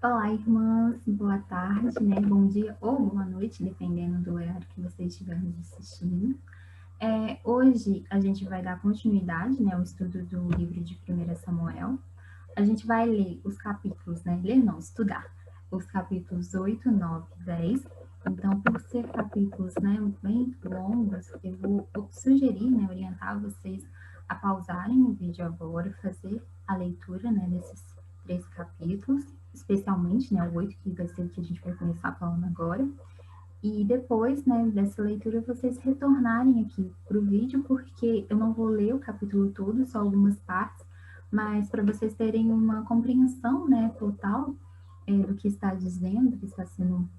Olá, irmãs, boa tarde, né? Bom dia ou boa noite, dependendo do horário que você estiver nos assistindo. Hoje a gente vai dar continuidade, né, ao estudo do livro de 1 Samuel. A gente vai ler os capítulos, né? Ler não, estudar. Os capítulos 8, 9 e 10. Então, por ser capítulos, né, bem longos, eu vou sugerir, né, orientar vocês a pausarem o vídeo agora, fazer a leitura, né, desses 3 capítulos, especialmente, né, o 8, que vai ser o que a gente vai começar falando agora. E depois, né, dessa leitura, vocês retornarem aqui para o vídeo, porque eu não vou ler o capítulo todo, só algumas partes, mas para vocês terem uma compreensão, né, total do que está dizendo, do que está sendo,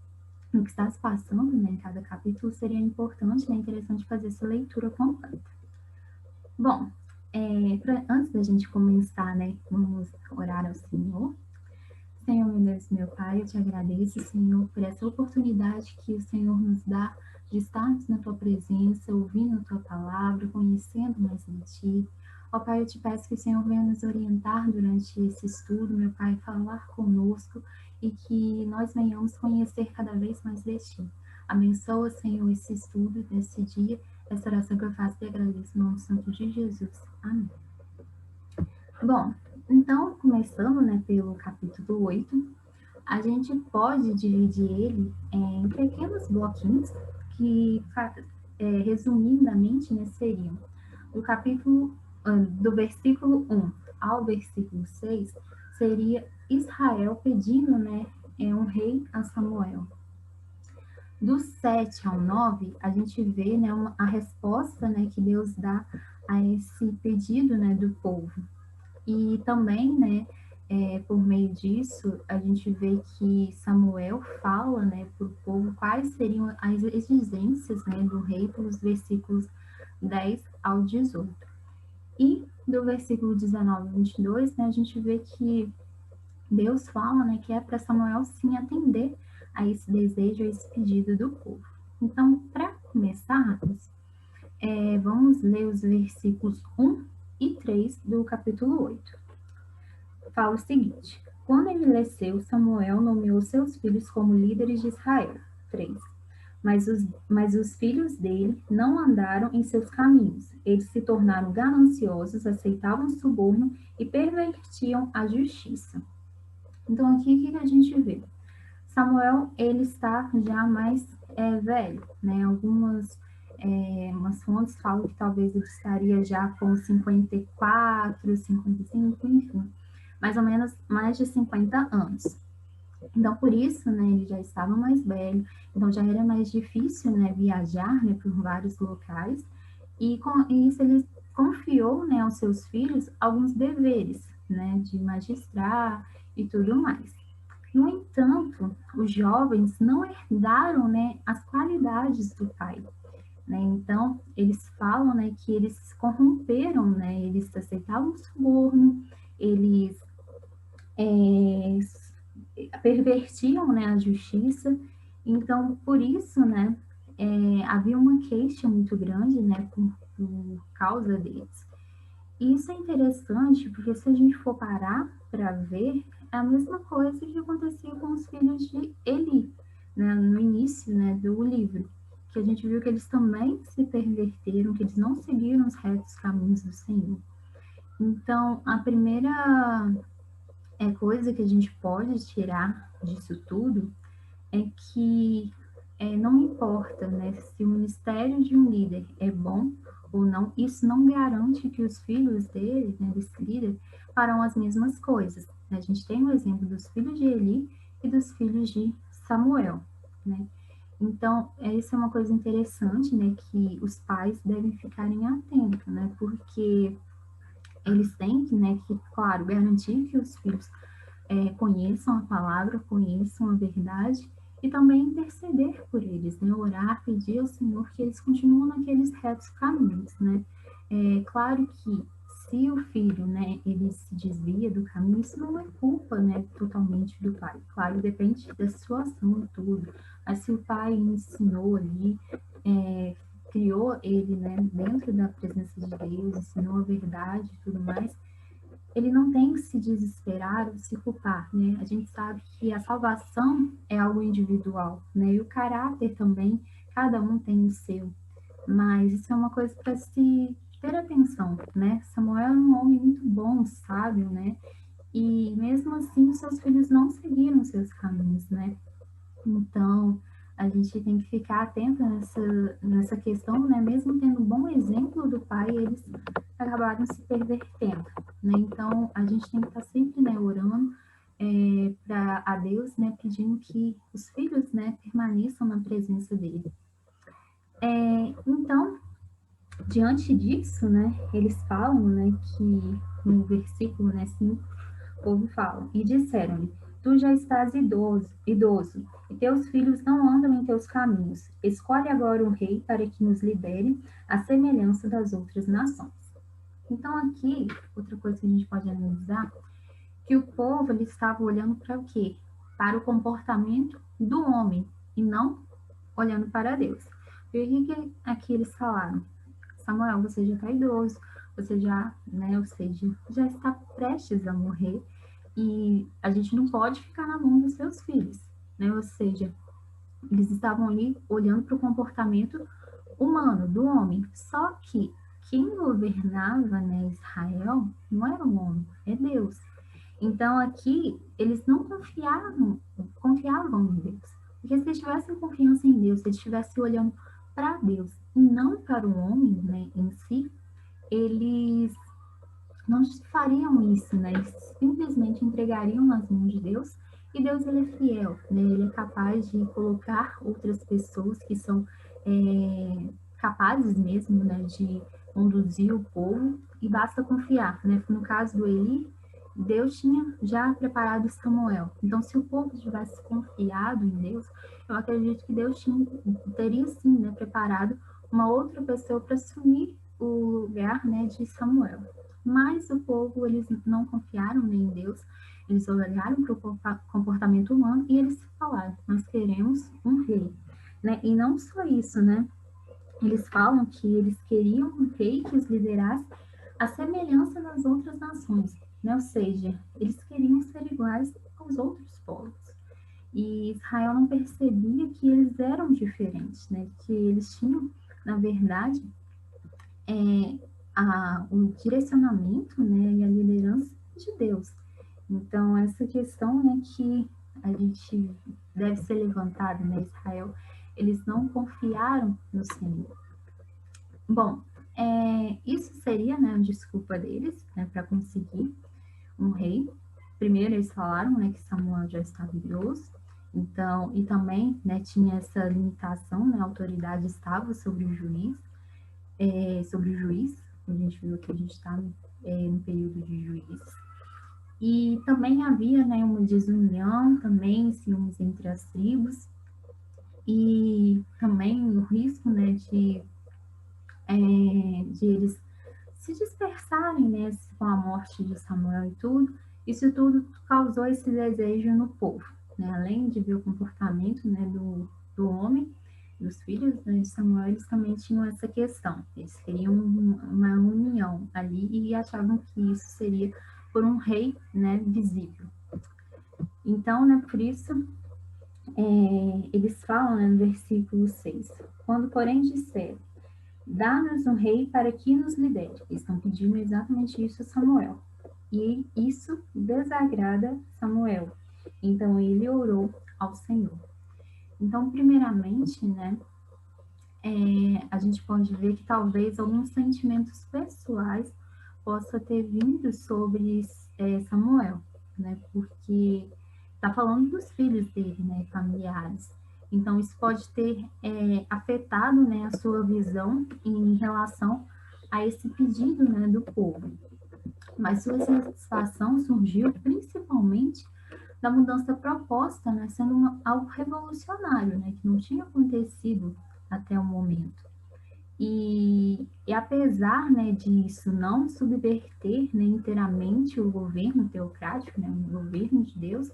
do que está se passando, né, em cada capítulo, seria importante, né, interessante fazer essa leitura completa. Bom, antes da gente começar, né, vamos orar ao Senhor. Senhor, meu Deus, meu Pai, eu te agradeço, Senhor, por essa oportunidade que o Senhor nos dá de estarmos na Tua presença, ouvindo a Tua palavra, conhecendo mais de Ti. Ó Pai, eu te peço que o Senhor venha nos orientar durante esse estudo, meu Pai, falar conosco e que nós venhamos conhecer cada vez mais de Ti. Abençoa, Senhor, esse estudo desse dia, essa oração que eu faço e agradeço no nome santo de Jesus. Amém. Bom, então, começando, né, pelo capítulo 8, a gente pode dividir ele em pequenos bloquinhos que, resumidamente, né, seriam do versículo 1 ao versículo 6, seria Israel pedindo, né, um rei a Samuel. Do 7 ao 9, a gente vê, né, a resposta, né, que Deus dá a esse pedido, né, do povo. E também, né, por meio disso, a gente vê que Samuel fala, né, para o povo quais seriam as exigências, né, do rei, pelos versículos 10 ao 18. E do versículo 19 ao 22, né, a gente vê que Deus fala, né, que é para Samuel sim atender a esse desejo, a esse pedido do povo. Então, para começarmos, vamos ler os versículos 1 e 3 do capítulo 8. Fala o seguinte: quando envelheceu, Samuel nomeou seus filhos como líderes de Israel. 3. Mas os filhos dele não andaram em seus caminhos. Eles se tornaram gananciosos, aceitavam suborno e pervertiam a justiça. Então, aqui o que a gente vê? Samuel, ele está já mais velho, né? Umas fontes falam que talvez ele estaria já com 54, 55, enfim, mais ou menos mais de 50 anos. Então, por isso, né, ele já estava mais velho, então já era mais difícil, né, viajar, né, por vários locais, e com isso ele confiou, né, aos seus filhos alguns deveres, né, de magistrar e tudo mais. No entanto, os jovens não herdaram, né, as qualidades do pai, né? Então, eles falam, né, que eles corromperam, né? Eles aceitavam o suborno, eles pervertiam, né, a justiça. Então, por isso, né, havia uma queixa muito grande, né, por causa deles. E isso é interessante porque se a gente for parar para ver, é a mesma coisa que acontecia com os filhos de Eli, né, no início, né, do livro, que a gente viu que eles também se perverteram, que eles não seguiram os retos caminhos do Senhor. Então, a primeira coisa que a gente pode tirar disso tudo é que não importa, né, se o ministério de um líder é bom ou não, isso não garante que os filhos dele, né, desse líder, farão as mesmas coisas. Né? A gente tem o exemplo dos filhos de Eli e dos filhos de Samuel, né? Então, essa é uma coisa interessante, né, que os pais devem ficarem atentos, né, porque eles têm que, né, que, claro, garantir que os filhos conheçam a palavra, conheçam a verdade e também interceder por eles, né? Orar, pedir ao Senhor que eles continuem naqueles retos caminhos, né? Claro que se o filho, né, ele se desvia do caminho, isso não é culpa, né, totalmente do pai. Claro, depende da situação e tudo, mas se o pai ensinou ali, criou ele, né, dentro da presença de Deus, ensinou a verdade e tudo mais, ele não tem que se desesperar ou se culpar, né? A gente sabe que a salvação é algo individual, né? E o caráter também, cada um tem o seu. Mas isso é uma coisa para se ter atenção, né? Samuel é um homem muito bom, sábio, né? E mesmo assim, seus filhos não seguiram seus caminhos, né? Então, a gente tem que ficar atento nessa questão, né? Mesmo tendo um bom exemplo do pai, eles acabaram se pervertendo, né? Então, a gente tem que estar sempre, né, orando para a Deus, né, pedindo que os filhos, né, permaneçam na presença dele. Então, diante disso, né, eles falam, né, que no versículo, né, 5, o povo fala, e disseram-lhe, tu já estás idoso, e teus filhos não andam em teus caminhos. Escolhe agora um rei para que nos lidere à semelhança das outras nações. Então aqui, outra coisa que a gente pode analisar, que o povo ele estava olhando para o quê? Para o comportamento do homem, e não olhando para Deus. E o que aqui eles falaram? Samuel, você já está idoso, você já, né, ou seja, já está prestes a morrer, e a gente não pode ficar na mão dos seus filhos, né? Ou seja, eles estavam ali olhando para o comportamento humano, do homem. Só que quem governava, né, Israel não era o homem, é Deus. Então aqui eles não confiavam em Deus. Porque se eles tivessem confiança em Deus, se eles estivessem olhando para Deus e não para o homem, né, em si, eles não fariam isso, né? Eles simplesmente entregariam nas mãos de Deus, e Deus ele é fiel, né? Ele é capaz de colocar outras pessoas que são capazes mesmo, né, de conduzir o povo, e basta confiar, né? No caso do Eli, Deus tinha já preparado Samuel. Então, se o povo tivesse confiado em Deus, eu acredito que Deus teria sim, né, preparado uma outra pessoa para assumir o lugar, né, de Samuel. Mas o povo, eles não confiaram nem em Deus, eles olharam para o comportamento humano e eles falaram, nós queremos um rei, né? E não só isso, né? Eles falam que eles queriam um rei que os liderasse à semelhança das outras nações, né? Ou seja, eles queriam ser iguais aos outros povos. E Israel não percebia que eles eram diferentes, né? Que eles tinham, na verdade, o direcionamento, né, e a liderança de Deus. Então, essa questão, né, que a gente deve ser levantada, né, Israel, eles não confiaram no Senhor. Bom, isso seria, né, a desculpa deles, né, para conseguir um rei. Primeiro, eles falaram, né, que Samuel já estava idoso, então, e também, né, tinha essa limitação, né, a autoridade estava sobre o juiz, a gente viu que a gente está no período de juízes. E também havia, né, uma desunião, também ciúmes entre as tribos, e também o risco, né, de eles se dispersarem, né, com a morte de Samuel e tudo. Isso tudo causou esse desejo no povo, né, além de ver o comportamento, né, do homem, dos filhos, né, de Samuel, eles também tinham essa questão. Eles queriam uma união ali e achavam que isso seria por um rei, né, visível. Então, né, por isso, eles falam, né, no versículo 6, quando porém disseram, dá-nos um rei para que nos lidere. Eles estão pedindo exatamente isso a Samuel. E isso desagrada Samuel. Então ele orou ao Senhor. Então, primeiramente, né, a gente pode ver que talvez alguns sentimentos pessoais possa ter vindo sobre Samuel, né, porque está falando dos filhos dele, né, familiares. Então, isso pode ter afetado, né, a sua visão em relação a esse pedido, né, do povo. Mas sua satisfação surgiu principalmente da mudança proposta, né, sendo algo revolucionário, né, que não tinha acontecido até o momento. E apesar, né, disso não subverter, né, inteiramente o governo teocrático, né, o governo de Deus,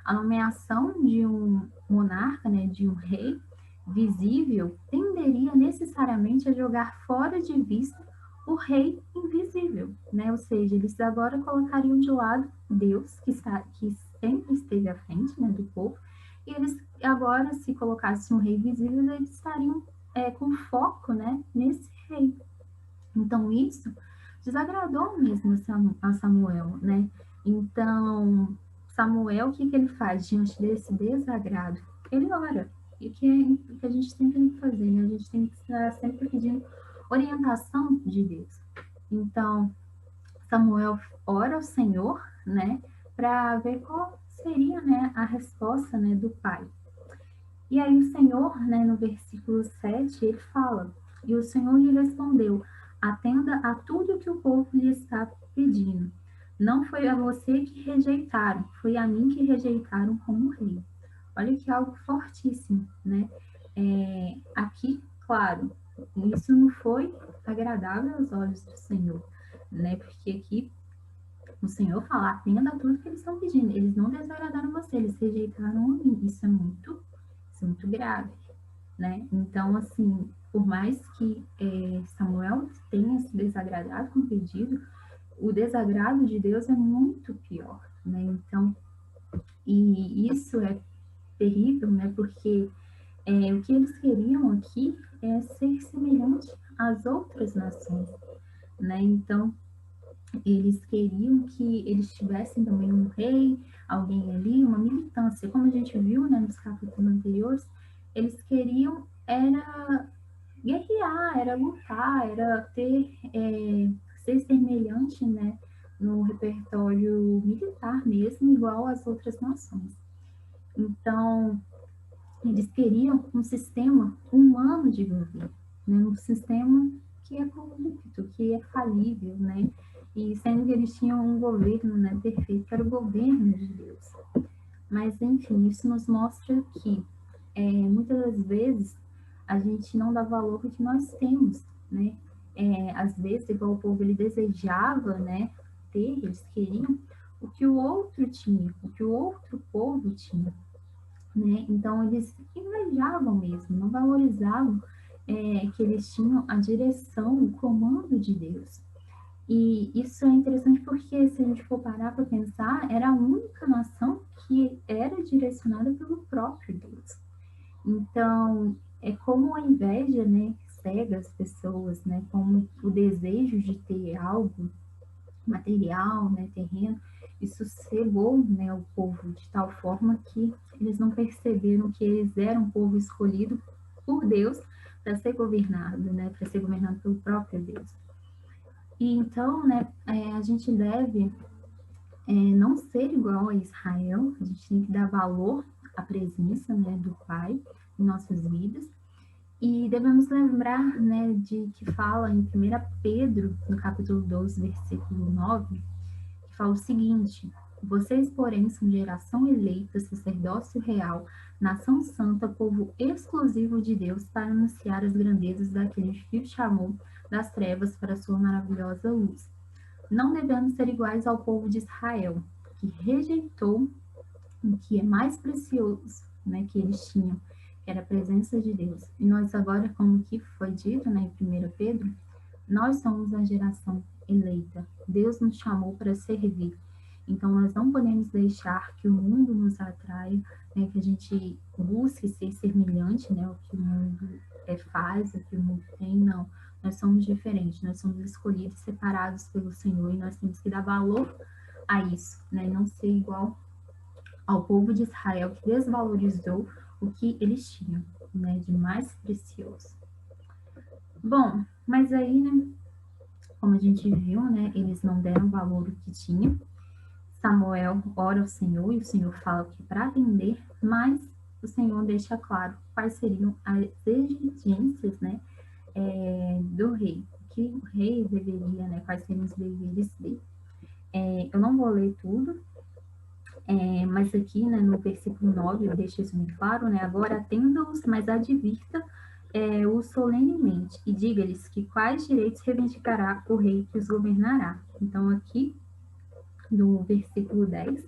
a nomeação de um monarca, né, de um rei visível, tenderia necessariamente a jogar fora de vista o rei invisível, né? Ou seja, eles agora colocariam de lado Deus, que sempre esteve à frente, né, do povo, e eles agora, se colocassem um rei visível, eles estariam com foco, né, nesse rei. Então, isso desagradou mesmo a Samuel, né? Então, Samuel, o que, que ele faz diante desse desagrado? Ele ora. E o que a gente sempre tem que fazer, né? A gente tem que estar sempre pedindo orientação de Deus. Então, Samuel ora ao Senhor, né? Para ver qual seria, né, a resposta, né, do pai. E aí o Senhor, né, no versículo 7, ele fala: E o Senhor lhe respondeu: Atenda a tudo que o povo lhe está pedindo. Não foi a você que rejeitaram, foi a mim que rejeitaram como rei. Olha que algo fortíssimo, né? Aqui, claro, isso não foi agradável aos olhos do Senhor, né? Porque aqui o Senhor fala: atenda a tudo que eles estão pedindo. Eles não desagradaram você, eles rejeitaram a mim. Isso é muito grave, né? Então, assim, por mais que Samuel tenha se desagradado com o pedido, o desagrado de Deus é muito pior, né? Então, e isso é terrível, né? Porque o que eles queriam aqui é ser semelhante às outras nações, né? Então, eles queriam que eles tivessem também um rei, alguém ali, uma militância. Como a gente viu, né, nos capítulos anteriores, eles queriam era guerrear, era lutar, era ser semelhante, né, no repertório militar mesmo, igual às outras nações. Então, eles queriam um sistema humano de governo, né, um sistema que é corrupto, que é falível, né, e sendo que eles tinham um governo, né, perfeito, que era o governo de Deus. Mas, enfim, isso nos mostra que muitas das vezes a gente não dá valor ao que nós temos, né? Às vezes, igual o povo ele desejava, né, ter, eles queriam o que o outro tinha, o que o outro povo tinha, né? Então eles invejavam mesmo, não valorizavam que eles tinham a direção, o comando de Deus. E isso é interessante porque, se a gente for parar para pensar, era a única nação que era direcionada pelo próprio Deus. Então, é como a inveja, né, cega as pessoas, né, como o desejo de ter algo material, né, terreno, isso cegou, né, o povo de tal forma que eles não perceberam que eles eram um povo escolhido por Deus para ser governado, né, para ser governado pelo próprio Deus. E então, né, a gente deve não ser igual a Israel, a gente tem que dar valor à presença, né, do Pai em nossas vidas. E devemos lembrar, né, de que fala em 1 Pedro, no capítulo 12, versículo 9, que fala o seguinte: Vocês, porém, são geração eleita, sacerdócio real, nação santa, povo exclusivo de Deus, para anunciar as grandezas daquele que o chamou das trevas para a sua maravilhosa luz. Não devemos ser iguais ao povo de Israel, que rejeitou o que é mais precioso, né, que eles tinham, que era a presença de Deus. E nós agora, como que foi dito, né, em 1 Pedro, nós somos a geração eleita. Deus nos chamou para servir. Então, nós não podemos deixar que o mundo nos atraia, né, que a gente busque ser semelhante, né, o que o mundo faz, o que o mundo tem, não. Nós somos diferentes, nós somos escolhidos, separados pelo Senhor, e nós temos que dar valor a isso, né, não ser igual ao povo de Israel, que desvalorizou o que eles tinham, né, de mais precioso. Bom, mas aí, né, como a gente viu, né, eles não deram valor ao que tinham. Samuel ora ao Senhor e o Senhor fala que para atender, mas o Senhor deixa claro quais seriam as exigências, né, do rei, que o rei deveria, né, quais seriam os deveres dele. Eu não vou ler tudo, mas aqui, né, no versículo 9, deixa isso bem claro, né, agora atenda-os, mas advirta os solenemente, e diga-lhes que quais direitos reivindicará o rei que os governará. Então, aqui, do versículo 10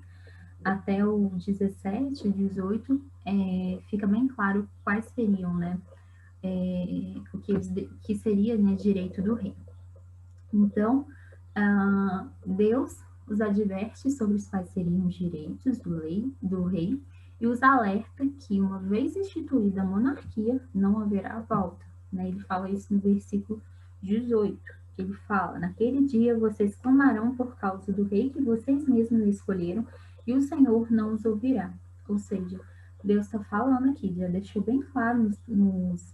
até o 17, 18, fica bem claro quais seriam, né, o que seria, né, direito do rei. Então, Deus os adverte sobre os quais seriam os direitos do rei e os alerta que, uma vez instituída a monarquia, não haverá volta. Né? Ele fala isso no versículo 18, que ele fala: naquele dia vocês clamarão por causa do rei que vocês mesmos escolheram e o Senhor não os ouvirá. Ou seja, Deus está falando aqui, já deixou bem claro nos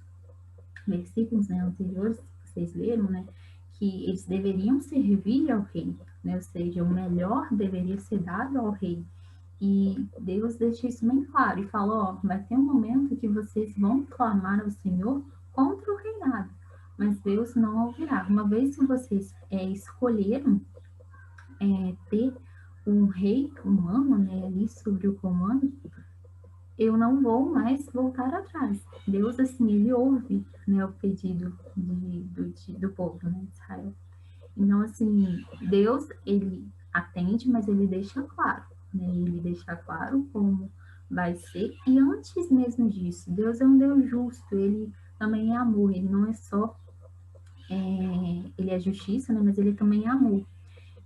versículos, né, anteriores que vocês leram, né, que eles deveriam servir ao rei, né, ou seja, o melhor deveria ser dado ao rei. E Deus deixa isso bem claro e fala: ó, vai ter um momento que vocês vão clamar ao Senhor contra o reinado, mas Deus não ouvirá. Uma vez que vocês escolheram ter um rei humano, né, ali sobre o comando, eu não vou mais voltar atrás. Deus, assim, ele ouve, né, o pedido do povo, né, de Israel. Então, assim, Deus, ele atende, mas ele deixa claro, né, ele deixa claro como vai ser. E antes mesmo disso, Deus é um Deus justo, ele também é amor, ele não é só, ele é justiça, né, mas ele também é amor.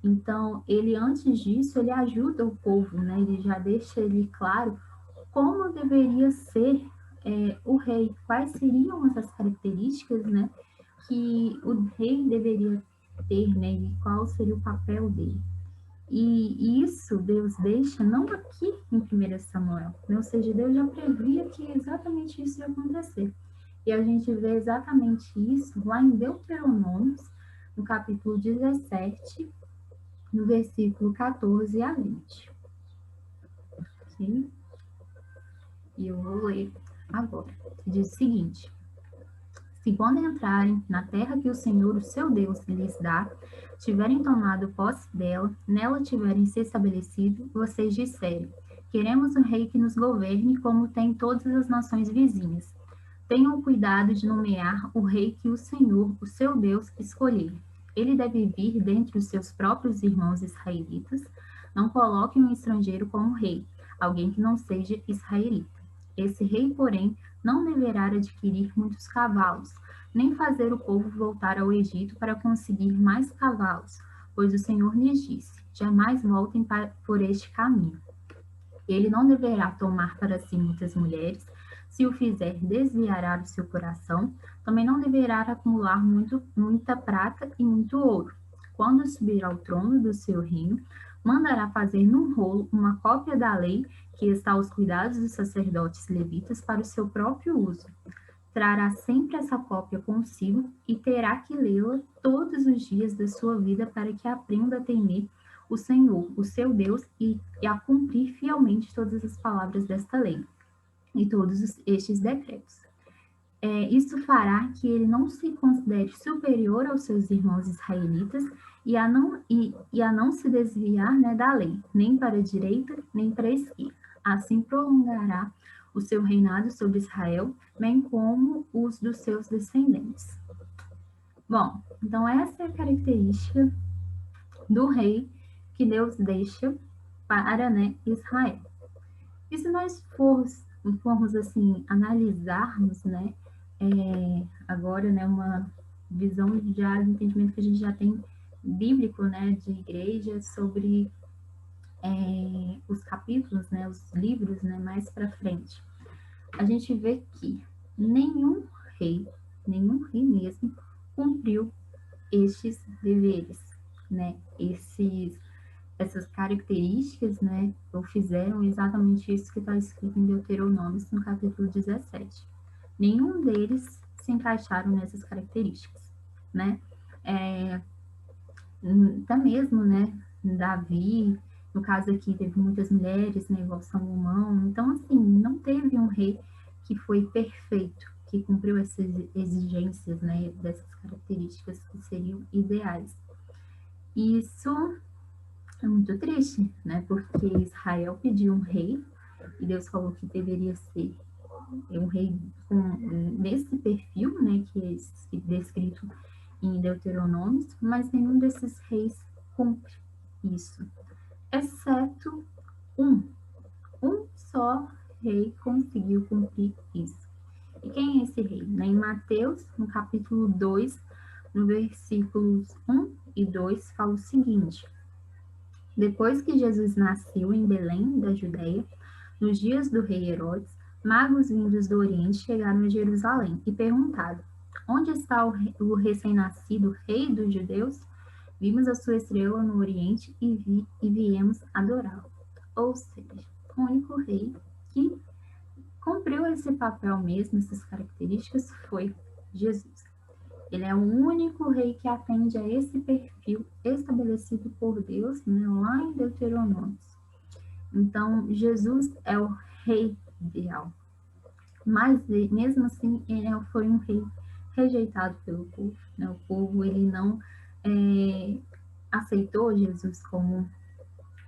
Então, ele antes disso, ele ajuda o povo, né, ele já deixa ele claro como deveria ser o rei, quais seriam essas características, né, que o rei deveria ter, né, e qual seria o papel dele. E isso Deus deixa não aqui em 1 Samuel, né, ou seja, Deus já previa que exatamente isso ia acontecer. E a gente vê exatamente isso lá em Deuteronômio, no capítulo 17, no versículo 14 a 20. Ok? E eu vou ler agora. Diz o seguinte: se quando entrarem na terra que o Senhor, o seu Deus, lhes dá, tiverem tomado posse dela, nela tiverem se estabelecido, vocês disserem: queremos um rei que nos governe como tem todas as nações vizinhas. Tenham cuidado de nomear o rei que o Senhor, o seu Deus, escolher. Ele deve vir dentre os seus próprios irmãos israelitas. Não coloquem um estrangeiro como rei, alguém que não seja israelita. Esse rei, porém, não deverá adquirir muitos cavalos, nem fazer o povo voltar ao Egito para conseguir mais cavalos, pois o Senhor lhes disse: jamais voltem por este caminho. Ele não deverá tomar para si muitas mulheres, se o fizer desviará o seu coração, também não deverá acumular muita prata e muito ouro. Quando subir ao trono do seu reino, mandará fazer num rolo uma cópia da lei que está aos cuidados dos sacerdotes levitas para o seu próprio uso. Trará sempre essa cópia consigo e terá que lê-la todos os dias da sua vida para que aprenda a temer o Senhor, o seu Deus, e a cumprir fielmente todas as palavras desta lei e todos estes decretos. Isso fará que ele não se considere superior aos seus irmãos israelitas e a não se desviar, né, da lei, nem para a direita, nem para a esquerda. Assim prolongará o seu reinado sobre Israel, bem como os dos seus descendentes. Bom, então essa é a característica do rei que Deus deixa para, né, Israel. E se nós formos assim analisarmos, né, agora, né, uma visão já de entendimento que a gente já tem bíblico, né, de igreja sobre os capítulos, né, os livros, né, mais para frente, a gente vê que nenhum rei mesmo, cumpriu estes deveres, né, essas características, né, ou fizeram exatamente isso que está escrito em Deuteronômio, no capítulo 17. Nenhum deles se encaixaram nessas características, né? Até mesmo, né, Davi, no caso aqui, teve muitas mulheres, né, igual Salomão. Então, assim, não teve um rei que foi perfeito, que cumpriu essas exigências, né, dessas características que seriam ideais. Isso é muito triste, né? Porque Israel pediu um rei e Deus falou que deveria ser um rei nesse perfil, né? Que é descrito em Deuteronômio, mas nenhum desses reis cumpre isso, exceto um. Um só rei conseguiu cumprir isso. E quem é esse rei? Em Mateus, no capítulo 2, no versículos 1 e 2 fala o seguinte: depois que Jesus nasceu em Belém, da Judéia, nos dias do rei Herodes, magos vindos do Oriente chegaram a Jerusalém e perguntaram: onde está o recém-nascido rei dos judeus? Vimos a sua estrela no Oriente e viemos adorá-lo. Ou seja, o único rei que cumpriu esse papel mesmo, essas características, foi Jesus. Ele é o único rei que atende a esse perfil estabelecido por Deus, né, lá em Deuteronômio. Então, Jesus é o rei ideal. Mas, mesmo assim, ele foi um rei rejeitado pelo povo. Né? O povo ele não aceitou Jesus como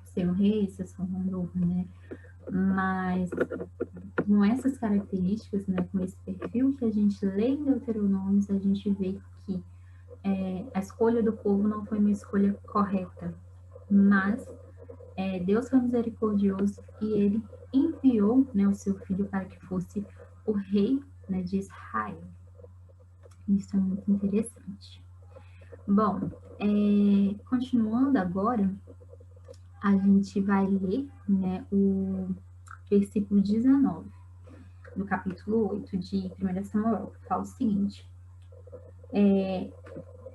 seu rei, seu salvador, né? Mas com essas características, né, com esse perfil que a gente lê em Deuteronômio, a gente vê que a escolha do povo não foi uma escolha correta, mas Deus foi misericordioso e ele enviou, né, o seu filho para que fosse o rei, né, de Israel. Isso é muito interessante. Bom, continuando agora, a gente vai ler, né, o versículo 19 do capítulo 8 de 1 Samuel, que fala o seguinte: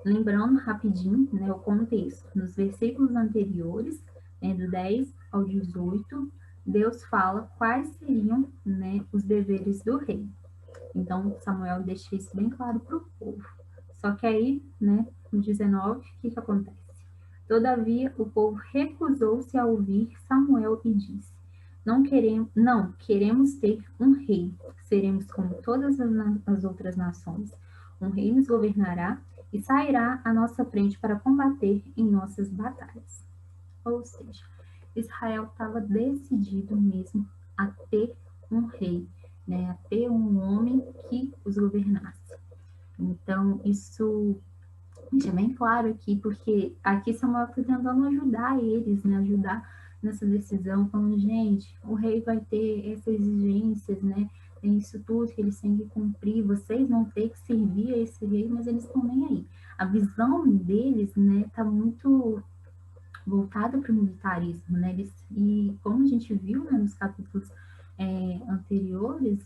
lembrando rapidinho, né, o contexto, nos versículos anteriores, né, do 10 ao 18, Deus fala quais seriam, né, os deveres do rei. Então, Samuel deixa isso bem claro para o povo. Só que aí, né, no 19, o que acontece? Todavia, o povo recusou-se a ouvir Samuel e disse: não queremos ter um rei. Seremos como todas as outras nações. Um rei nos governará e sairá à nossa frente para combater em nossas batalhas. Ou seja, Israel estava decidido mesmo a ter um rei, né, a ter um homem que os governasse. Então, isso deixa bem claro aqui, porque aqui Samuel está tentando ajudar eles, né, ajudar nessa decisão, falando, gente, o rei vai ter essas exigências, né, tem isso tudo que eles têm que cumprir, vocês vão ter que servir a esse rei, mas eles estão nem aí. A visão deles, né, está muito voltada para o militarismo, né? E como a gente viu, né, nos capítulos anteriores,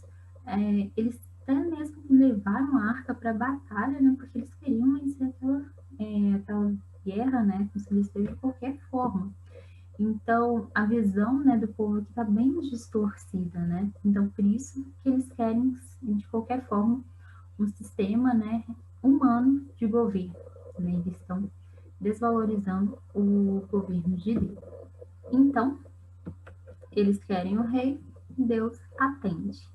eles até mesmo levaram a arca para a batalha, né? Porque eles queriam vencer aquela guerra, né? Com os de qualquer forma. Então, a visão, né, do povo aqui está bem distorcida, né? Então, por isso que eles querem, de qualquer forma, um sistema, né, humano de governo, né? Eles estão desvalorizando o governo de Deus. Então, eles querem o rei, Deus atende.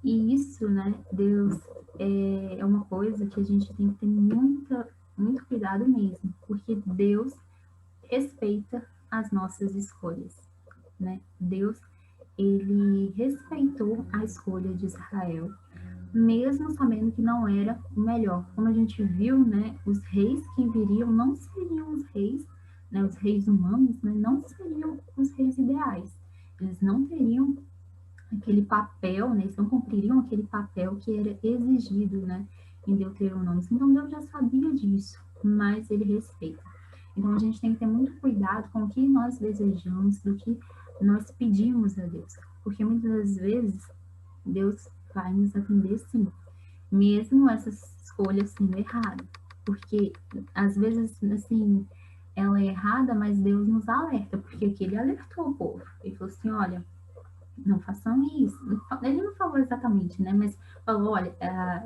E isso, né, Deus é uma coisa que a gente tem que ter muito cuidado mesmo, porque Deus respeita as nossas escolhas, né? Deus, ele respeitou a escolha de Israel, mesmo sabendo que não era o melhor. Como a gente viu, né, os reis que viriam não seriam os reis, né, os reis humanos, né, não seriam os reis ideais. Eles não teriam aquele papel, né, eles não cumpririam aquele papel que era exigido, né, em Deuteronômio. Então Deus já sabia disso, mas ele respeita. Então a gente tem que ter muito cuidado com o que nós desejamos, do que nós pedimos a Deus, porque muitas das vezes Deus vai nos atender sim, mesmo essas escolhas sendo erradas, porque às vezes, assim, ela é errada, mas Deus nos alerta, porque aqui ele alertou o povo, ele falou assim, olha, não façam isso, ele não falou exatamente, né, mas falou, olha,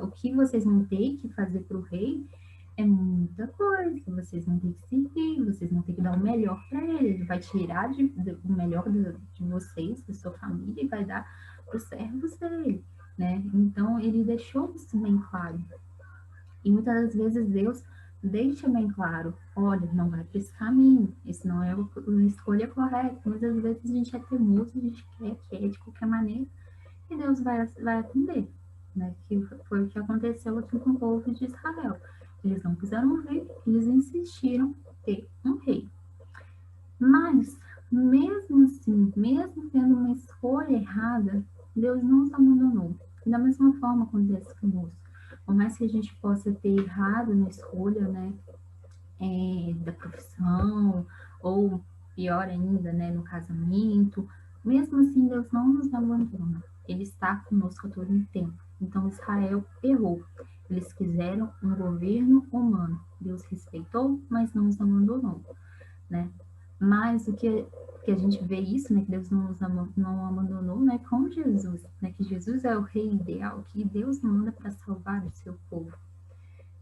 o que vocês vão ter que fazer para o rei é muita coisa, vocês vão ter que seguir, vocês vão ter que dar o melhor para ele vai tirar o melhor de vocês, da sua família, e vai dar para os servos dele, né? Então, ele deixou isso bem claro. E muitas das vezes Deus deixa bem claro, olha, não vai para esse caminho, esse não é a escolha correta. Muitas vezes a gente é teimoso, a gente quer de qualquer maneira, e Deus vai atender, né? Que foi o que aconteceu aqui com o povo de Israel. Eles não quiseram um rei, eles insistiram em ter um rei. Mas, mesmo assim, mesmo tendo uma escolha errada, Deus não os abandonou. E da mesma forma acontece conosco. Por mais que a gente possa ter errado na escolha, né? da profissão, ou pior ainda, né, no casamento, mesmo assim Deus não nos abandona. Ele está conosco a todo tempo. Então Israel errou. Eles quiseram um governo humano. Deus respeitou, mas não os abandonou, né? Mas que a gente vê isso, né, que Deus não abandonou, né, com Jesus, né, que Jesus é o rei ideal, que Deus manda para salvar o seu povo.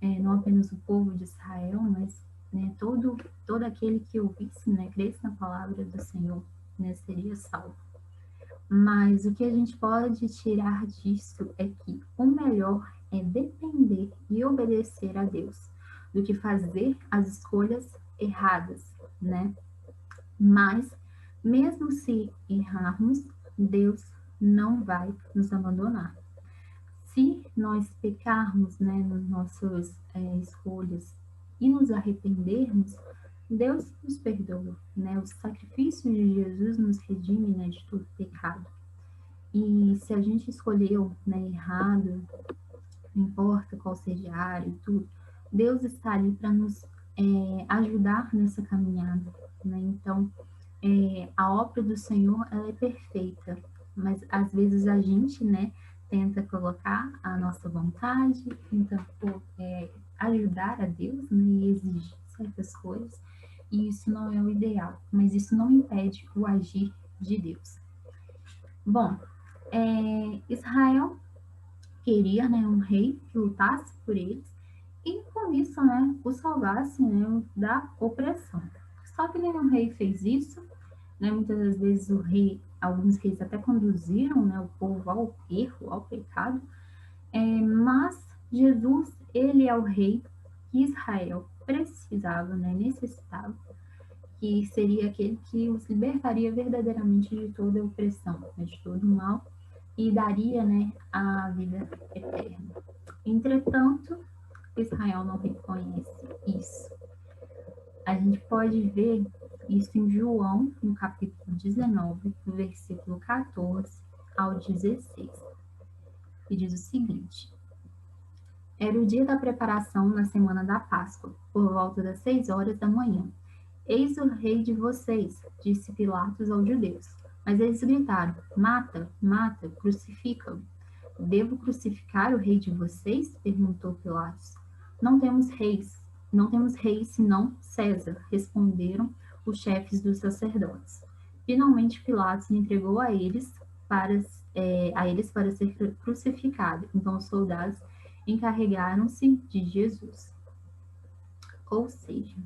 Não apenas o povo de Israel, mas, né, todo aquele que ouvisse, né, cresce na palavra do Senhor, né, seria salvo. Mas o que a gente pode tirar disso é que o melhor é depender e obedecer a Deus do que fazer as escolhas erradas, né? Mas, mesmo se errarmos, Deus não vai nos abandonar. Se nós pecarmos, né, nas nossas escolhas e nos arrependermos, Deus nos perdoa, né? O sacrifício de Jesus nos redime, né, de todo pecado. E se a gente escolheu, né, errado, não importa qual seja a área e tudo, Deus está ali para nos ajudar nessa caminhada, né? Então, a obra do Senhor, ela é perfeita, mas às vezes a gente, né, tenta colocar a nossa vontade, tenta ajudar a Deus, né, e exigir certas coisas, e isso não é o ideal, mas isso não impede o agir de Deus. Bom, Israel queria, né, um rei que lutasse por eles e com isso, né, o salvasse, né, da opressão. Só que nenhum rei fez isso, né? Muitas das vezes alguns reis até conduziram, né, o povo ao erro, ao pecado, mas Jesus, ele é o rei que Israel precisava, né, necessitava, que seria aquele que os libertaria verdadeiramente de toda a opressão, né, de todo o mal, e daria, né, a vida eterna. Entretanto, Israel não reconhece isso. A gente pode ver isso em João, no capítulo 19, no versículo 14 ao 16, que diz o seguinte: Era o dia da preparação na semana da Páscoa, por volta das 6 horas da manhã. Eis o rei de vocês, disse Pilatos aos judeus. Mas eles gritaram: Mata, mata, crucifica-o. Devo crucificar o rei de vocês? Perguntou Pilatos. Não temos rei senão César, responderam os chefes dos sacerdotes. Finalmente Pilatos entregou a eles para ser crucificado. Então os soldados encarregaram-se de Jesus. Ou seja,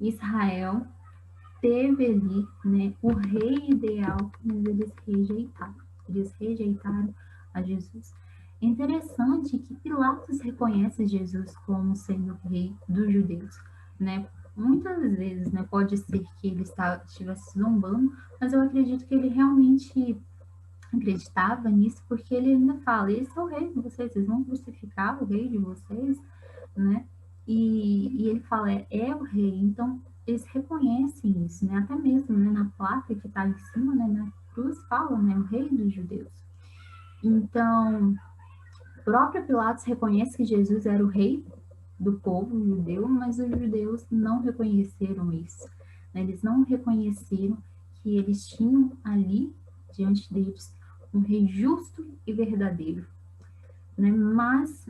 Israel teve ali, né, o rei ideal, mas eles rejeitaram. Eles rejeitaram a Jesus. É interessante que Pilatos reconhece Jesus como sendo o rei dos judeus, né? Muitas vezes, né, pode ser que ele estivesse zombando, mas eu acredito que ele realmente acreditava nisso, porque ele ainda fala: esse é o rei de vocês, vocês vão crucificar o rei de vocês, né? E ele fala: é o rei. Então, eles reconhecem isso, né? Até mesmo, né, na placa que está em cima, né, na cruz, fala, né, o rei dos judeus. Então, o próprio Pilatos reconhece que Jesus era o rei do povo judeu, mas os judeus não reconheceram isso, né? Eles não reconheceram que eles tinham ali, diante deles, um rei justo e verdadeiro, né? Mas,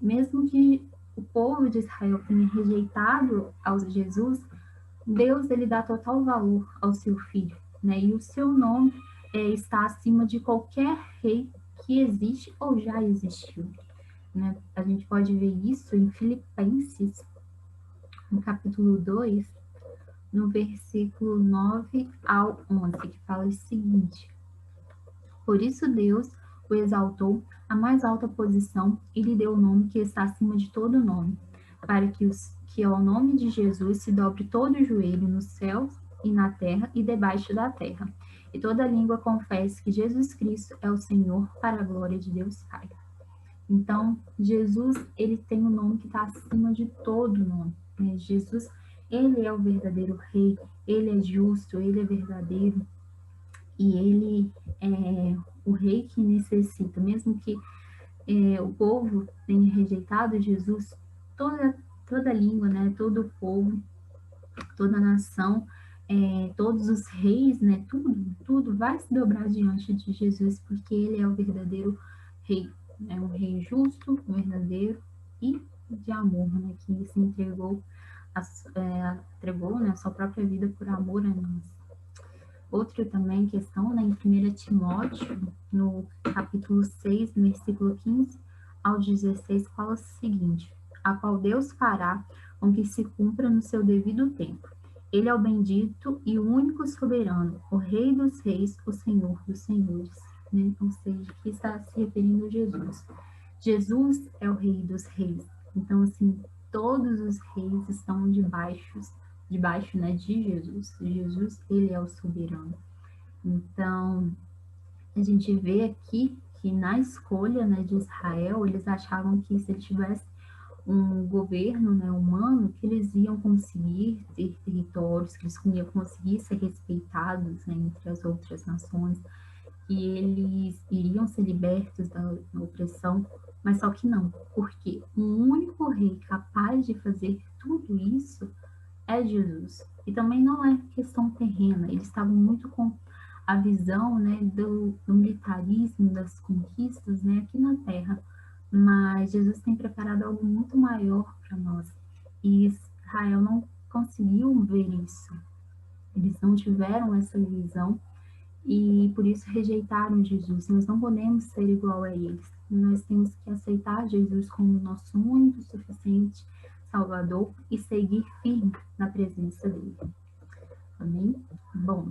mesmo que o povo de Israel tenha rejeitado ao Jesus, Deus, ele dá total valor ao seu filho, né? E o seu nome está acima de qualquer rei que existe ou já existiu, né? A gente pode ver isso em Filipenses, no capítulo 2, no versículo 9 ao 11, que fala o seguinte: Por isso Deus o exaltou à mais alta posição e lhe deu o nome que está acima de todo nome, para que ao nome de Jesus se dobre todo o joelho nos céus e na terra e debaixo da terra, e toda língua confesse que Jesus Cristo é o Senhor, para a glória de Deus Pai. Então, Jesus, ele tem um nome que está acima de todo nome, né? Jesus, ele é o verdadeiro rei, ele é justo, ele é verdadeiro, e ele é o rei que necessita, mesmo que o povo tenha rejeitado Jesus, toda língua, né, todo o povo, toda a nação, todos os reis, né, tudo vai se dobrar diante de Jesus, porque ele é o verdadeiro rei, né, um rei justo, verdadeiro e de amor, né, que se entregou, entregou, né, a sua própria vida por amor a nós. Outra também questão, né, em 1 Timóteo, no capítulo 6, no versículo 15 ao 16, fala o seguinte: a qual Deus fará com que se cumpra no seu devido tempo. Ele é o bendito e o único soberano, o Rei dos reis, o Senhor dos senhores. Né? Ou seja, aqui está se referindo a Jesus. Jesus é o Rei dos reis. Então, assim, todos os reis estão debaixo, né, de Jesus. Jesus, ele é o soberano. Então, a gente vê aqui que na escolha, né, de Israel, eles achavam que se ele tivesse um governo, né, humano, que eles iam conseguir ter territórios, que eles iam conseguir ser respeitados, né, entre as outras nações, que eles iriam ser libertos da opressão, mas só que não, porque o único rei capaz de fazer tudo isso é Jesus. E também não é questão terrena, eles estavam muito com a visão, né, do militarismo, das conquistas, né, aqui na Terra, mas Jesus tem preparado algo muito maior para nós. E Israel não conseguiu ver isso. Eles não tiveram essa visão e por isso rejeitaram Jesus. Nós não podemos ser igual a eles. Nós temos que aceitar Jesus como nosso único, suficiente Salvador e seguir firme na presença dele. Amém? Bom,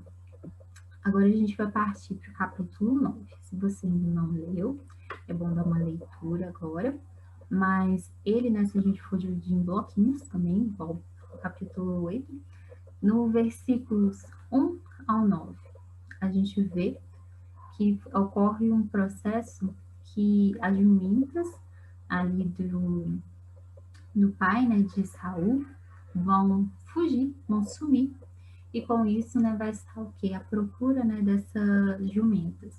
agora a gente vai partir para o capítulo 9. Se você ainda não leu, é bom dar uma leitura agora. Mas ele, né, se a gente for dividir em bloquinhos também, igual o capítulo 8, no versículos 1 ao 9, a gente vê que ocorre um processo que as jumentas ali do pai, né, de Saul, vão fugir, vão sumir, e com isso, né, vai estar o quê? A procura, né, dessas jumentas.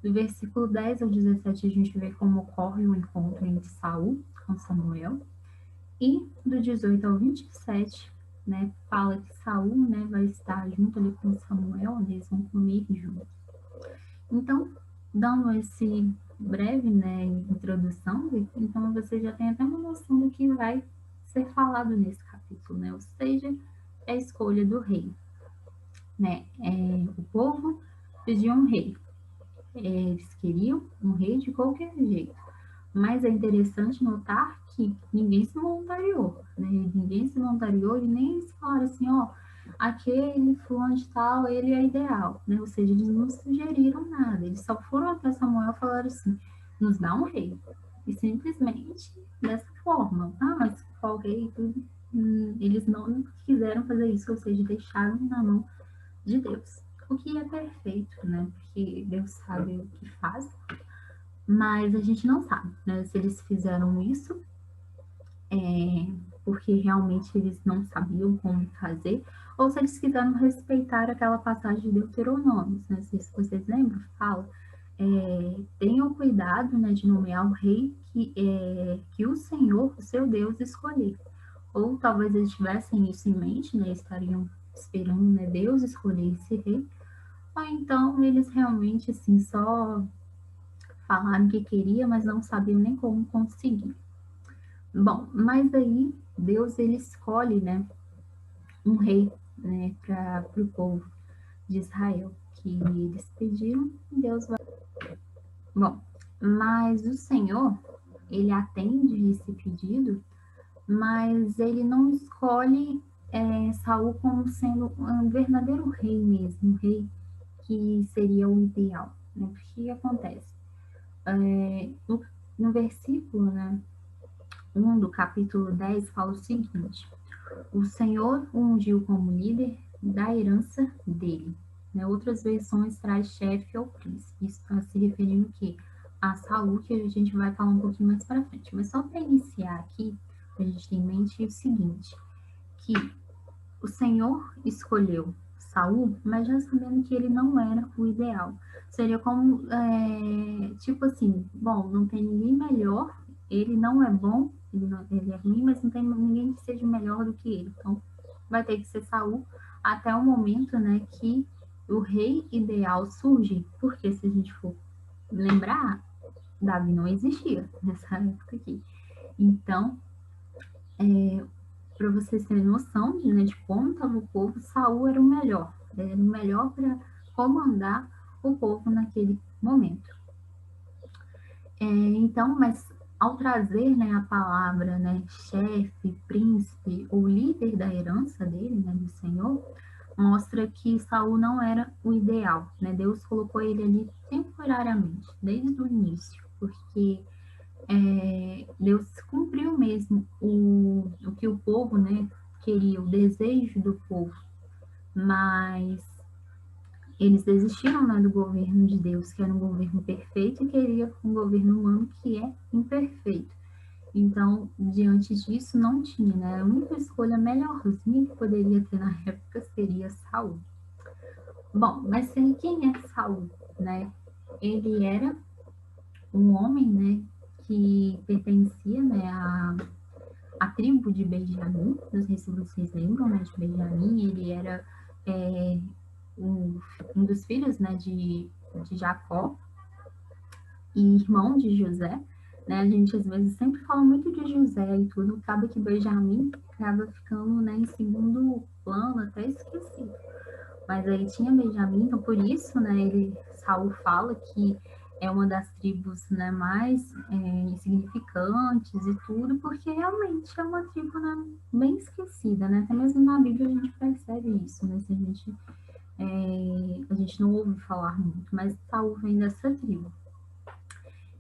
Do versículo 10 ao 17, a gente vê como ocorre o encontro entre Saul com Samuel, e do 18 ao 27, né, fala que Saul, né, vai estar junto ali com Samuel, eles vão comer juntos. Então, dando esse breve, né, introdução, então você já tem até uma noção do que vai ser falado nesse capítulo, né, ou seja, é a escolha do rei, né, o povo pediu um rei, eles queriam um rei de qualquer jeito, mas é interessante notar que ninguém se voluntariou, né, ninguém se voluntariou e nem se falaram assim, ó, aquele fulano de tal, ele é ideal, né? Ou seja, eles não sugeriram nada, eles só foram até Samuel e falaram assim, nos dá um rei. E simplesmente dessa forma. Ah, mas qual rei? Eles não quiseram fazer isso, ou seja, deixaram na mão de Deus. O que é perfeito, né? Porque Deus sabe o que faz, mas a gente não sabe, né? Se eles fizeram isso porque realmente eles não sabiam como fazer, ou se eles quiseram respeitar aquela passagem de Deuteronômio, né? Se vocês lembram, fala, tenham cuidado, né, de nomear o rei que o Senhor, o seu Deus, escolher. Ou talvez eles tivessem isso em mente, né, estariam esperando, né, Deus escolher esse rei, ou então eles realmente, assim, só falaram que queria, mas não sabiam nem como conseguir. Bom, mas aí Deus, ele escolhe, né, um rei, né, para o povo de Israel, que eles pediram, e Deus vai. Bom, mas o Senhor, ele atende esse pedido, mas ele não escolhe Saul como sendo um verdadeiro rei mesmo, um rei que seria o ideal, né? Porque o que acontece? No versículo, né, 1 do capítulo 10 fala o seguinte: o Senhor o ungiu como líder da herança dele. Né? Outras versões traz chefe ou príncipe. Isso está se referindo o quê? A Saul, que a gente vai falar um pouquinho mais para frente. Mas só para iniciar aqui, a gente tem em mente o seguinte, que o Senhor escolheu Saul, mas já sabendo que ele não era o ideal. Seria como, tipo assim, bom, não tem ninguém melhor, ele não é bom, ele é ruim, mas não tem ninguém que seja melhor do que ele. Então, vai ter que ser Saul até o momento, né, que o rei ideal surge. Porque se a gente for lembrar, Davi não existia nessa época aqui. Então, para vocês terem noção, né, de como estava o povo, Saul era o melhor. Ele era o melhor para comandar o povo naquele momento. Então, mas ao trazer, né, a palavra, né, chefe, príncipe ou líder da herança dele, né, do Senhor, mostra que Saul não era o ideal, né? Deus colocou ele ali temporariamente, desde o início, porque Deus cumpriu mesmo o que o povo, né, queria, o desejo do povo, mas eles desistiram, né, do governo de Deus, que era um governo perfeito, e queria um governo humano que é imperfeito. Então, diante disso, não tinha, né? A única escolha melhorzinha que poderia ter na época seria Saul. Bom, mas quem é Saul, né? Ele era um homem, né, que pertencia, né, a tribo de Benjamim. Não sei se vocês lembram, né, de Benjamim. Ele era um dos filhos, né, de Jacó e irmão de José, né? A gente às vezes sempre fala muito de José e tudo, acaba que Benjamim acaba ficando, né, em segundo plano, até esquecido. Mas aí tinha Benjamim, então por isso, né, Saul fala que é uma das tribos, né, mais insignificantes e tudo, porque realmente é uma tribo, né, bem esquecida, né? Até mesmo na Bíblia a gente percebe isso, né? Se a gente não ouve falar muito, mas Saul vem dessa tribo.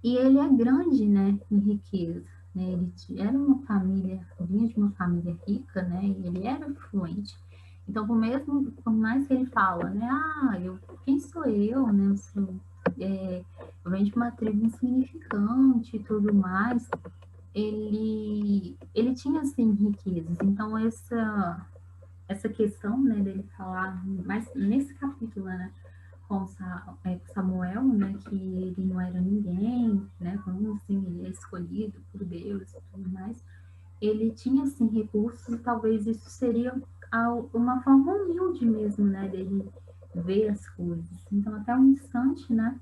E ele é grande, né, em riqueza, né? Ele era uma família, vinha de uma família rica, né? E ele era fluente. Então, por mais que ele fala, né, quem sou eu, né? Eu venho de uma tribo insignificante e tudo mais. Ele tinha, assim, riquezas. Então, essa questão, né, dele falar, mas nesse capítulo, né, com Samuel, né, que ele não era ninguém, né, como assim, ele é escolhido por Deus e tudo mais, ele tinha, assim, recursos e talvez isso seria uma forma humilde mesmo, né, dele ver as coisas. Então, até um instante, né,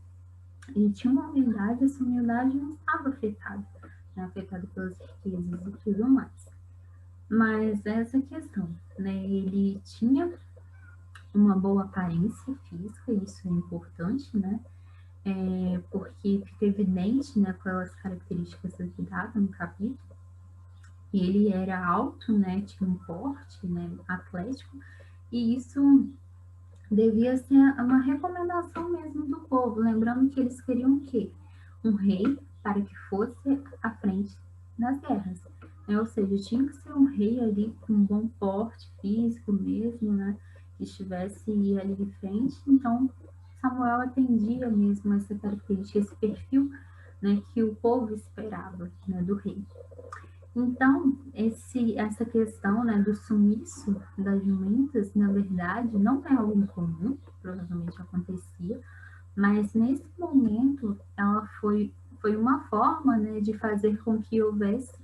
ele tinha uma humildade, essa humildade não estava afetada, né, afetada pelas riquezas e tudo mais. Mas essa questão, né, ele tinha uma boa aparência física, isso é importante, né? Porque fica evidente, né, pelas características aqui dadas no capítulo, e ele era alto, né, tinha um porte, né, atlético, e isso devia ser uma recomendação mesmo do povo, lembrando que eles queriam o quê? Um rei para que fosse à frente das guerras, né? Ou seja, tinha que ser um rei ali com um bom porte físico mesmo, né, que estivesse ali de frente. Então, Samuel atendia mesmo essa característica, esse perfil, né, que o povo esperava, né, do rei. Então, essa questão, né, do sumiço das jumentas, na verdade, não é algo incomum, provavelmente acontecia, mas nesse momento ela foi uma forma, né, de fazer com que houvesse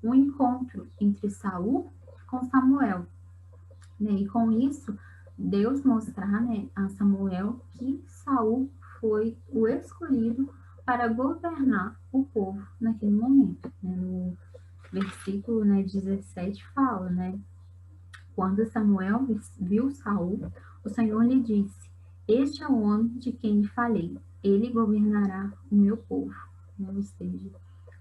um encontro entre Saul com Samuel, né, e com isso Deus mostrar, né, a Samuel que Saul foi o escolhido para governar o povo naquele momento, né? No versículo, né, 17 fala, né? Quando Samuel viu Saul, o Senhor lhe disse: Este é o homem de quem falei. Ele governará o meu povo. Né? Ou seja,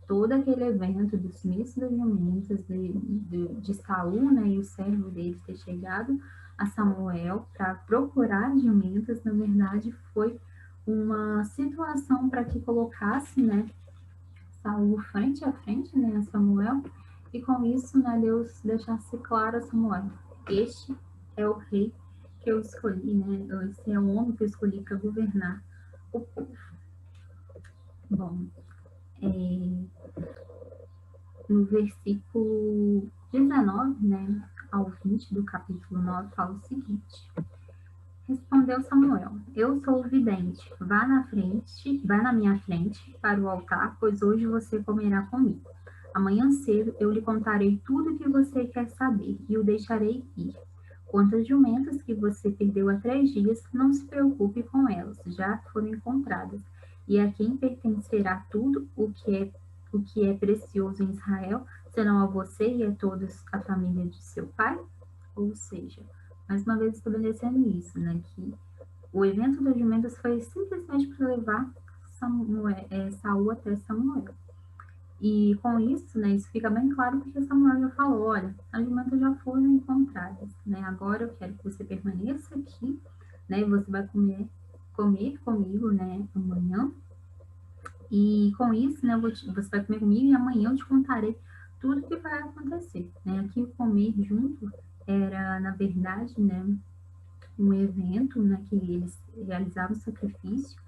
todo aquele evento dos sumiço das jumentas de Saul, né, e o servo dele ter chegado a Samuel para procurar as jumentas, na verdade, foi uma situação para que colocasse, né, Saul frente a frente, né, a Samuel, e com isso, né, Deus deixasse claro a Samuel: este é o rei que eu escolhi, né, esse é o homem que eu escolhi para governar o povo. Bom, no versículo 19, né, ao 20 do capítulo 9, fala o seguinte: Respondeu Samuel: Eu sou o vidente. Vá na minha frente para o altar, pois hoje você comerá comigo. Amanhã cedo eu lhe contarei tudo o que você quer saber e o deixarei ir. Quanto às jumentas que você perdeu há 3 dias, não se preocupe com elas, já foram encontradas. E a quem pertencerá tudo o que é precioso em Israel, senão a você e a todos a família de seu pai? Ou seja, mais uma vez estabelecendo isso, né, que o evento das jumentas foi simplesmente para levar Saul até Samuel. E com isso, né, isso fica bem claro porque Samuel já falou, olha, as jumentas já foram encontradas, né, agora eu quero que você permaneça aqui, né, você vai comer comigo, né, amanhã, e com isso, né, você vai comer comigo e amanhã eu te contarei tudo que vai acontecer, né, aqui o comer junto era, na verdade, né, um evento, né, que eles realizavam sacrifício.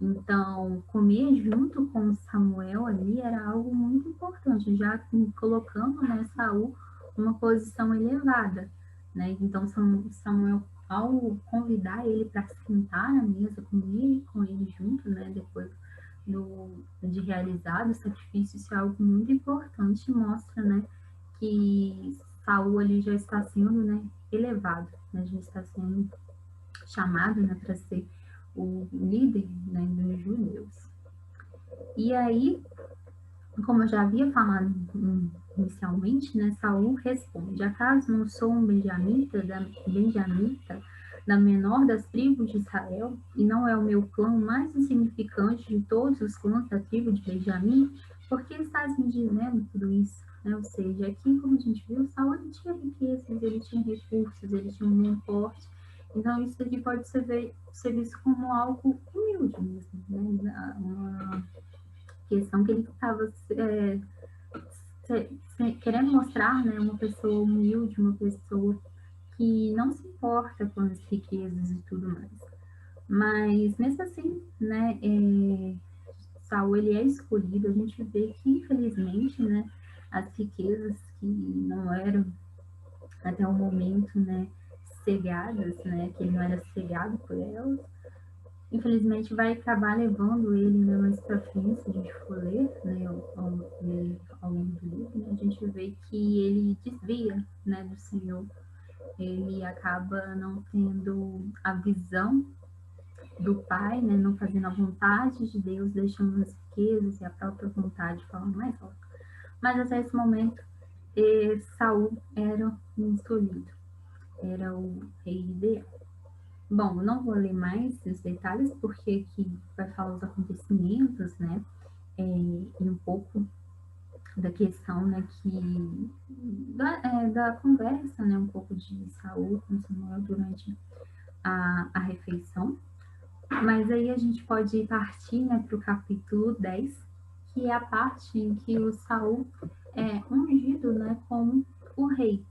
Então, comer junto com Samuel ali era algo muito importante, já colocando, né, Saul numa posição elevada, né? Então, Samuel, ao convidar ele para sentar na mesa, comer com ele junto, né, depois de realizado o sacrifício, isso é algo muito importante, mostra, né, que Saul ali já está sendo, né, elevado, né, já está sendo chamado, né, para ser o líder, né, dos judeus. E aí, como eu já havia falado inicialmente, né, Saul responde: acaso não sou um benjamita da menor das tribos de Israel, e não é o meu clã mais insignificante de todos os clãs da tribo de Benjamim? Por que estás me dizendo tudo isso? Né? Ou seja, aqui, como a gente viu, Saul ele tinha riquezas, ele tinha recursos, ele tinha um bom porte. Então, isso aqui pode ser visto como algo humilde mesmo, né? Uma questão que ele estava querendo mostrar, né, uma pessoa humilde, uma pessoa que não se importa com as riquezas e tudo mais. Mas, mesmo assim, né, Saul, ele é escolhido, a gente vê que, infelizmente, né, as riquezas que não eram, até o momento, né, cegadas, né, que ele não era cegado por elas, infelizmente vai acabar levando ele, né, mais para frente, se a gente for ler, né, ao longo do livro, né, a gente vê que ele desvia, né, do Senhor, ele acaba não tendo a visão do Pai, né, não fazendo a vontade de Deus, deixando as riquezas e a própria vontade falar mais alto. Mas até esse momento, Saul era um escolhido, era o rei ideal. Bom, eu não vou ler mais os detalhes, porque aqui vai falar os acontecimentos, né? E um pouco da questão, né, da conversa, né, um pouco de Saul com Samuel durante a refeição. Mas aí a gente pode partir, né, para o capítulo 10, que é a parte em que o Saul é ungido, né, como o rei.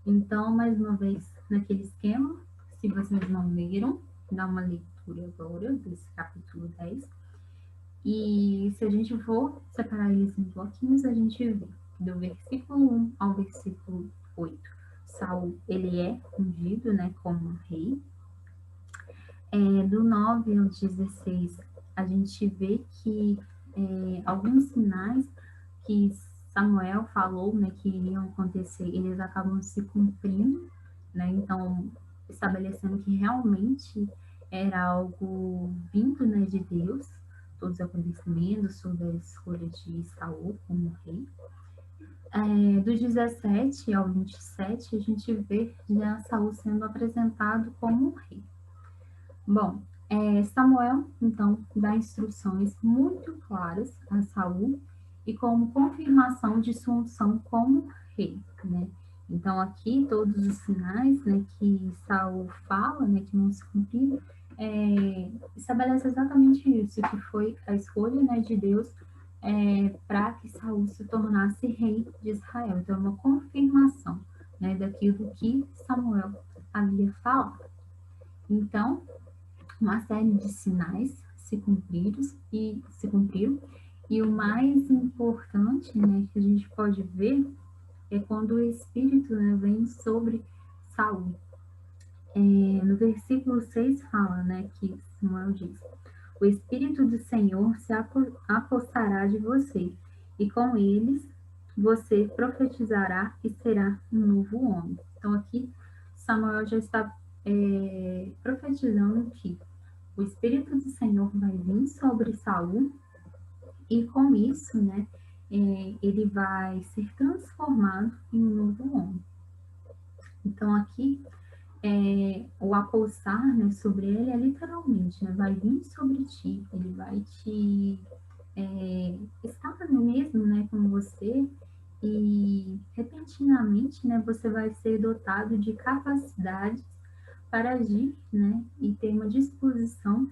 Então, mais uma vez, naquele esquema, se vocês não leram, dá uma leitura agora desse capítulo 10. E se a gente for separar eles em bloquinhos, a gente vê do versículo 1 ao versículo 8. Saul, ele é ungido, né, como rei. Do 9 ao 16, a gente vê que alguns sinais que Samuel falou, né, que iriam acontecer, eles acabam se cumprindo, né, então estabelecendo que realmente era algo vindo, né, de Deus, todos os acontecimentos sobre a escolha de Saul como rei. Dos 17 ao 27, a gente vê já Saul sendo apresentado como rei. Bom, Samuel, então, dá instruções muito claras a Saul e como confirmação de sua unção como rei, né? Então, aqui, todos os sinais, né, que Saul fala, né, que não se cumpriram, estabelece exatamente isso, que foi a escolha, né, de Deus para que Saul se tornasse rei de Israel. Então, é uma confirmação, né, daquilo que Samuel havia falado. Então, uma série de sinais se cumpriram, e o mais importante, né, que a gente pode ver é quando o Espírito, né, vem sobre Saul. No versículo 6 fala, né, que Samuel diz: o Espírito do Senhor se apossará de você, e com eles você profetizará e será um novo homem. Então, aqui, Samuel já está profetizando que o Espírito do Senhor vai vir sobre Saul e com isso, né, ele vai ser transformado em um novo homem. Então, aqui, o apossar, né, sobre ele é literalmente, né, vai vir sobre ti, ele vai te estar mesmo, né, com você e repentinamente, né, você vai ser dotado de capacidades para agir, né, e ter uma disposição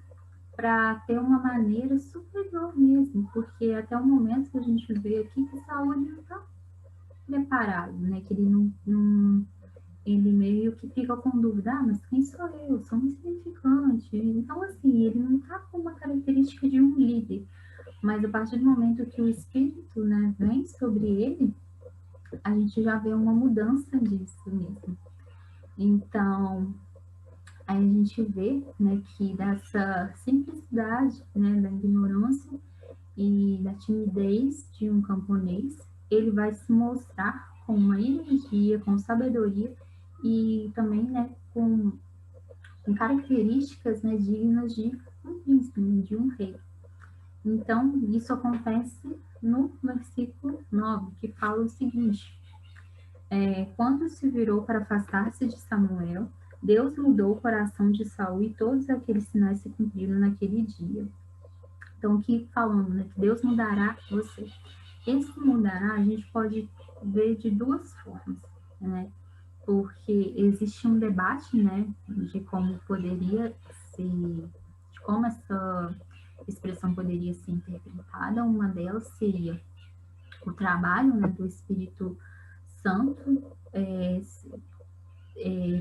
para ter uma maneira superior mesmo, porque até o momento que a gente vê aqui que Saúl não está preparado, né, que ele não ele meio que fica com dúvida, mas quem sou eu? Sou um insignificante. Então, assim, ele não está com uma característica de um líder, mas a partir do momento que o Espírito, né, vem sobre ele, a gente já vê uma mudança disso mesmo. Então, aí a gente vê, né, que dessa simplicidade, né, da ignorância e da timidez de um camponês, ele vai se mostrar com uma energia, com sabedoria e também, né, com características, né, dignas de um príncipe, né, de um rei. Então, isso acontece no versículo 9, que fala o seguinte: quando se virou para afastar-se de Samuel, Deus mudou o coração de Saul e todos aqueles sinais se cumpriram naquele dia. Então, aqui falando, né, que Deus mudará você. Esse mudará, a gente pode ver de duas formas, né? Porque existe um debate, né, de como poderia ser, de como essa expressão poderia ser interpretada. Uma delas seria o trabalho, né, do Espírito Santo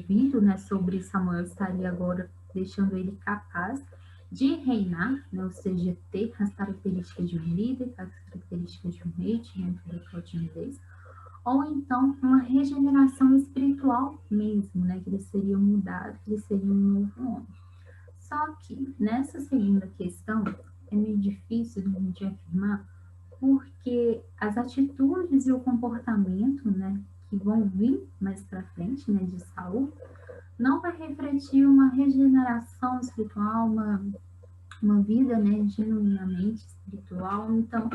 vindo, né, sobre Samuel, estaria agora deixando ele capaz de reinar, né, ou seja, ter as características de um líder, as características de um rei, tinha a timidez, ou então uma regeneração espiritual mesmo, né, que ele seria mudado, que ele seria um novo homem. Só que nessa segunda questão é meio difícil de a gente afirmar, porque as atitudes e o comportamento, né, que vão vir mais para frente, né, de Saul, não vai refletir uma regeneração espiritual, uma vida, né, genuinamente espiritual. Então,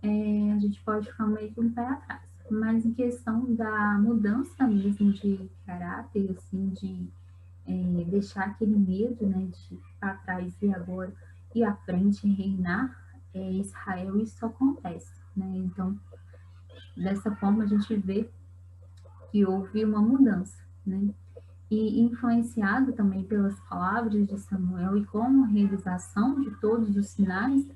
a gente pode ficar meio que um pé atrás. Mas em questão da mudança mesmo de caráter, assim, de deixar aquele medo, né, de ficar atrás e agora ir à frente e reinar, Israel, isso acontece, né? Então, dessa forma, a gente vê que houve uma mudança, né? E influenciado também pelas palavras de Samuel e como realização de todos os sinais,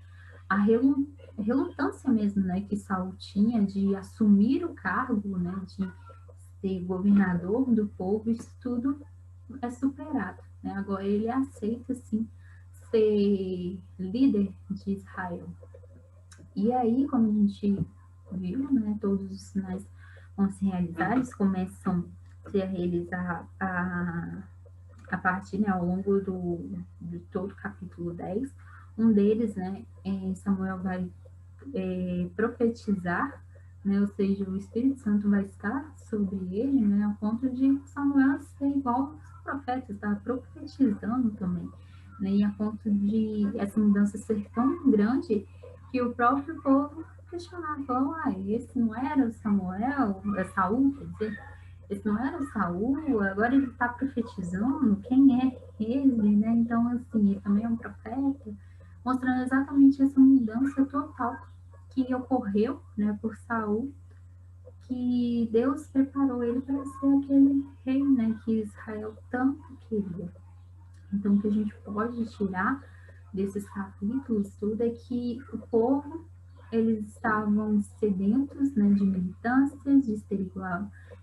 a relutância mesmo, né, que Saul tinha de assumir o cargo, né, de ser governador do povo, isso tudo é superado, né? Agora ele aceita, sim, ser líder de Israel. E aí, como a gente viu, né, todos os sinais vão se realizar, eles começam a se realizar a partir, né, ao longo de todo o capítulo 10. Um deles, né, Samuel vai profetizar, né, ou seja, o Espírito Santo vai estar sobre ele, né, a ponto de Samuel ser igual aos profetas, está profetizando também, né, e a ponto de essa mudança ser tão grande que o próprio povo questionava, esse não era Samuel, Saul, quer dizer, esse não era Saul, agora ele está profetizando, quem é ele, né? Então, assim, ele também é um profeta, mostrando exatamente essa mudança total que ocorreu, né, por Saul, que Deus preparou ele para ser aquele rei, né, que Israel tanto queria. Então, o que a gente pode tirar desses capítulos tudo é que o povo, eles estavam sedentos, né, de militâncias, de ser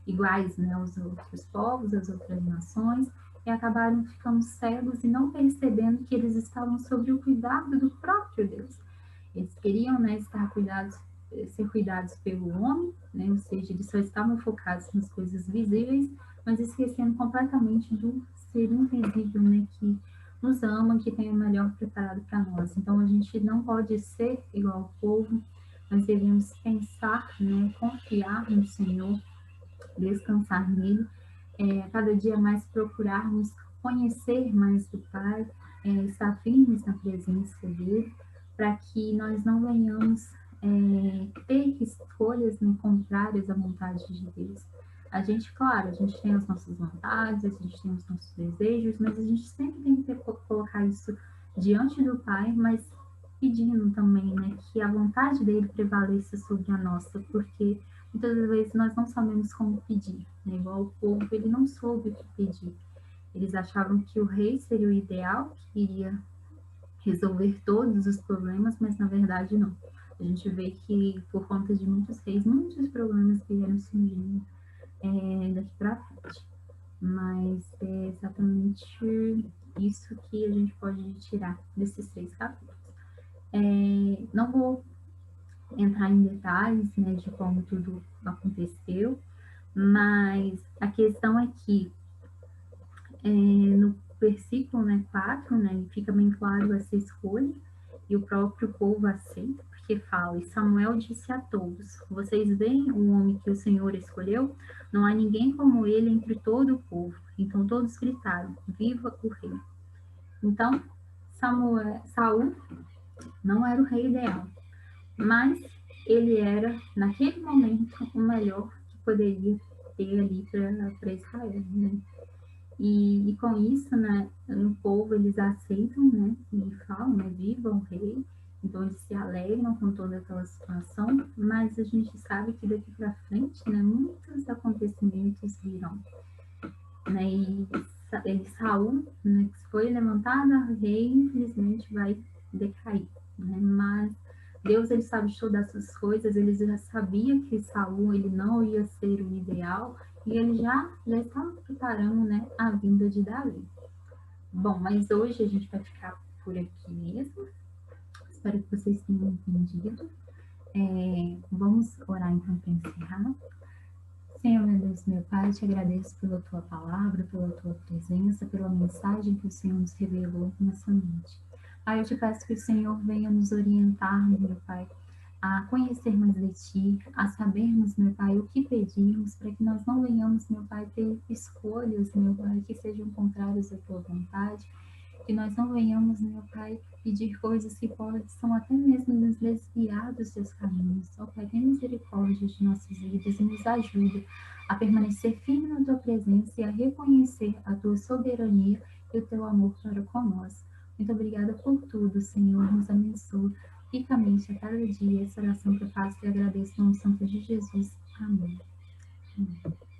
iguais, né, aos outros povos, às outras nações, e acabaram ficando cegos e não percebendo que eles estavam sob o cuidado do próprio Deus. Eles queriam, né, ser cuidados pelo homem, né, ou seja, eles só estavam focados nas coisas visíveis, mas esquecendo completamente do ser invisível, né, que nos ama, que tem o melhor preparado para nós. Então, a gente não pode ser igual ao povo, nós devemos pensar, né, confiar no Senhor, descansar nele, cada dia mais procurarmos conhecer mais do Pai, estar firmes na presença dele, para que nós não venhamos ter escolhas, né, contrárias à vontade de Deus. A gente, claro, a gente tem as nossas vontades, a gente tem os nossos desejos, mas a gente sempre tem que colocar isso diante do Pai, mas pedindo também, né, que a vontade dele prevaleça sobre a nossa, porque muitas vezes nós não sabemos como pedir, né? Igual o povo, ele não soube o que pedir. Eles achavam que o rei seria o ideal, que iria resolver todos os problemas, mas na verdade não. A gente vê que por conta de muitos reis, muitos problemas vieram surgindo daqui para frente. Mas é exatamente isso que a gente pode tirar desses 3 capítulos. Não vou entrar em detalhes, né, de como tudo aconteceu, mas a questão é que no versículo, né, 4, né, fica bem claro essa escolha, e o próprio povo aceita, porque fala, e Samuel disse a todos, vocês veem o homem que o Senhor escolheu? Não há ninguém como ele entre todo o povo. Então todos gritaram, viva o rei. Então, Saul não era o rei ideal, mas ele era, naquele momento, o melhor que poderia ter ali para Israel, né? E com isso, né, no povo eles aceitam, né, e falam, né, viva o rei, então eles se alegram com toda aquela situação, mas a gente sabe que daqui para frente, né, muitos acontecimentos virão, né, e Saul, né, que foi levantado a rei, infelizmente vai decair, né, mas Deus, ele sabe de todas essas coisas, ele já sabia que Saul, ele não ia ser o ideal, e ele já estava preparando, né, a vinda de Davi. Bom, mas hoje a gente vai ficar por aqui mesmo. Espero que vocês tenham entendido. Vamos orar então para encerrar. Senhor, meu Deus, meu Pai, te agradeço pela tua palavra, pela tua presença, pela mensagem que o Senhor nos revelou nessa noite. Pai, eu te peço que o Senhor venha nos orientar, meu Pai, a conhecer mais de Ti, a sabermos, meu Pai, o que pedirmos, para que nós não venhamos, meu Pai, ter escolhas, meu Pai, que sejam contrárias à Tua vontade, que nós não venhamos, meu Pai, pedir coisas que possam até mesmo nos desviar dos Teus caminhos. Ó Pai, tenha misericórdia de nossas vidas e nos ajuda a permanecer firme na Tua presença e a reconhecer a Tua soberania e o Teu amor para conosco. Muito obrigada por tudo, Senhor, nos abençoe ricamente a cada dia. Essa oração que eu faço e agradeço no nome santo de Jesus. Amém.